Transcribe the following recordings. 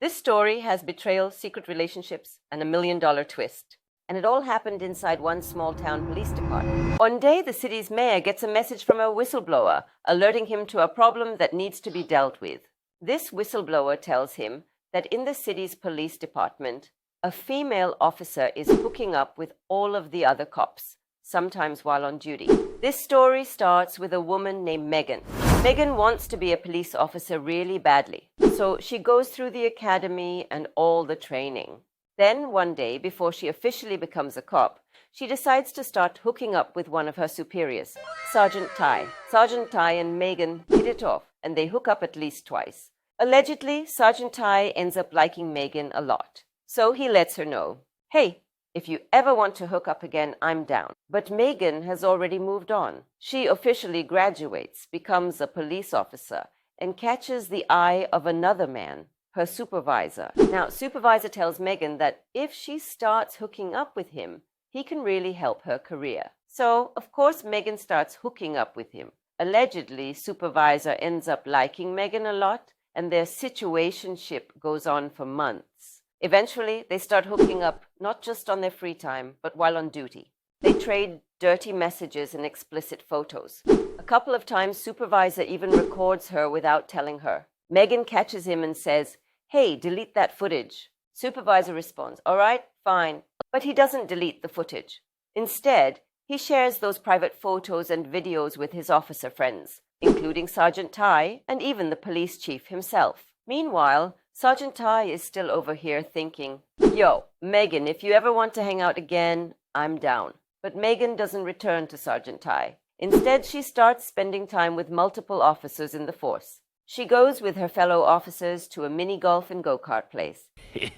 This story has betrayal, secret relationships, and $1 million twist. And it all happened inside one small town police department. One day, the city's mayor gets a message from a whistleblower, alerting him to a problem that needs to be dealt with. This whistleblower tells him that in the city's police department, a female officer is hooking up with all of the other cops, sometimes while on duty. This story starts with a woman named Megan. Megan wants to be a police officer really badly, so she goes through the academy and all the training. Then one day, before she officially becomes a cop, she decides to start hooking up with one of her superiors, Sergeant Ty. Sergeant Ty and Megan hit it off, and they hook up at least twice. Allegedly, Sergeant Ty ends up liking Megan a lot. So he lets her know, hey, if you ever want to hook up again, I'm down. But Megan has already moved on. She officially graduates, becomes a police officer, and catches the eye of another man, her supervisor. Now, supervisor tells Megan that if she starts hooking up with him, he can really help her career. So, of course, Megan starts hooking up with him. Allegedly, supervisor ends up liking Megan a lot, and their situationship goes on for months. Eventually, they start hooking up not just on their free time, but while on duty. They trade dirty messages and explicit photos. A couple of times, supervisor even records her without telling her. Megan catches him and says, hey, delete that footage. Supervisor responds, all right, fine. But he doesn't delete the footage. Instead, he shares those private photos and videos with his officer friends, including Sergeant Ty and even the police chief himself. Meanwhile, Sergeant Ty is still over here thinking, yo, Megan, if you ever want to hang out again, I'm down. But Megan doesn't return to Sergeant Ty. Instead, she starts spending time with multiple officers in the force. She goes with her fellow officers to a mini golf and go-kart place.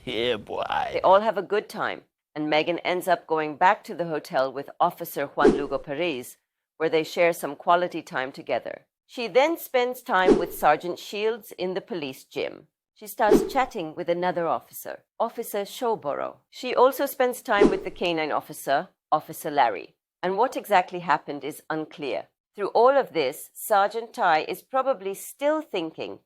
Yeah, boy. They all have a good time, and Megan ends up going back to the hotel with Officer Juan Lugo Perez, where they share some quality time together. She then spends time with Sergeant Shields in the police gym. She starts chatting with another officer, Officer Showborough. She also spends time with the canine officer, Officer Larry. And what exactly happened is unclear. Through all of this, Sergeant Ty is probably still thinking,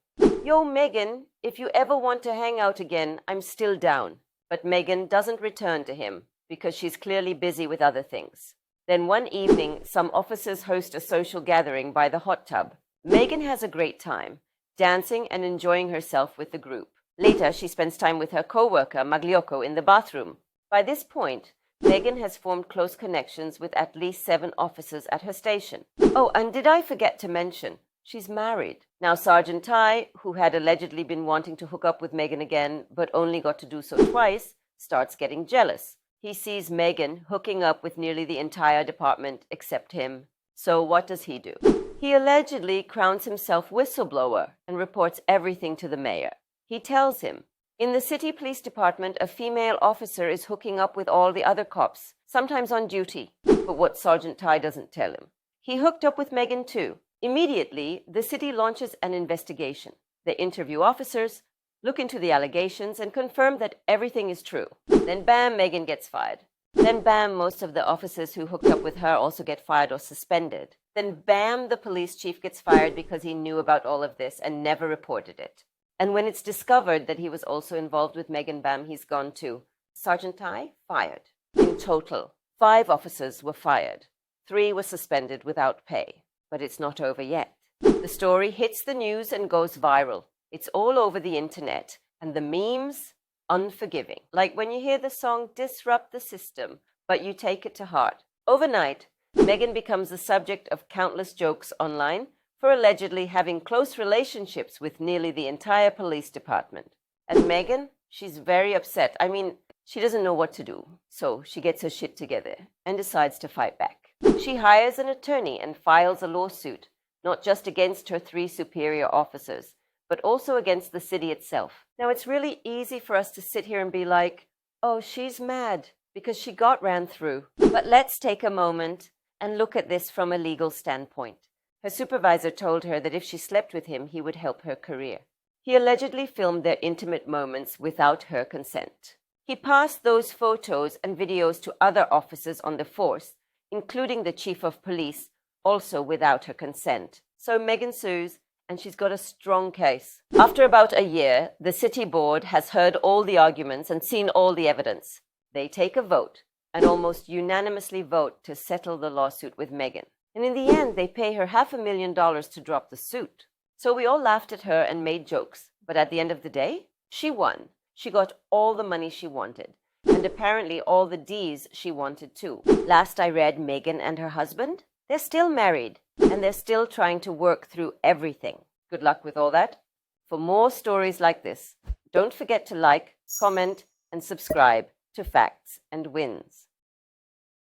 yo, Megan, if you ever want to hang out again, I'm still down. But Megan doesn't return to him because she's clearly busy with other things. Then one evening, some officers host a social gathering by the hot tub. Megan has a great time, dancing and enjoying herself with the group. Later, she spends time with her co-worker, Magliocco, in the bathroom. By this point, Megan has formed close connections with at least 7 officers at her station. Oh, and did I forget to mention, she's married. Now, Sergeant Ty, who had allegedly been wanting to hook up with Megan again, but only got to do so twice, starts getting jealous. He sees Megan hooking up with nearly the entire department except him. So what does he do? He allegedly crowns himself whistleblower and reports everything to the mayor. He tells him, in the city police department, a female officer is hooking up with all the other cops, sometimes on duty. But what Sergeant Ty doesn't tell him, he hooked up with Megan too. Immediately, the city launches an investigation. They interview officers, look into the allegations, and confirm that everything is true. Then bam, Megan gets fired. Then bam, most of the officers who hooked up with her also get fired or suspended. Then bam, the police chief gets fired because he knew about all of this and never reported it. And when it's discovered that he was also involved with Megan, bam, he's gone too. Sergeant Ty, fired. In total, 5 officers were fired. 3 were suspended without pay. But it's not over yet. The story hits the news and goes viral. It's all over the internet. And the memes, unforgiving. Like when you hear the song Disrupt the System, but you take it to heart. Overnight, Megan becomes the subject of countless jokes online for allegedly having close relationships with nearly the entire police department. And Megan, she's very upset. I mean, she doesn't know what to do. So she gets her shit together and decides to fight back. She hires an attorney and files a lawsuit, not just against her 3 superior officers, but also against the city itself. Now, it's really easy for us to sit here and be like, oh, she's mad because she got ran through. But let's take a moment and look at this from a legal standpoint. Her supervisor told her that if she slept with him, he would help her career. He allegedly filmed their intimate moments without her consent. He passed those photos and videos to other officers on the force, including the chief of police, also without her consent. So Megan sues, and she's got a strong case. After about a year, the city board has heard all the arguments and seen all the evidence. They take a vote and almost unanimously vote to settle the lawsuit with Meghan. And in the end, they pay her $500,000 to drop the suit. So we all laughed at her and made jokes. But at the end of the day, she won. She got all the money she wanted. And apparently all the Ds she wanted too. Last I read, Meghan and her husband, they're still married. And they're still trying to work through everything. Good luck with all that. For more stories like this, don't forget to like, comment, and subscribe to Facts and Wins.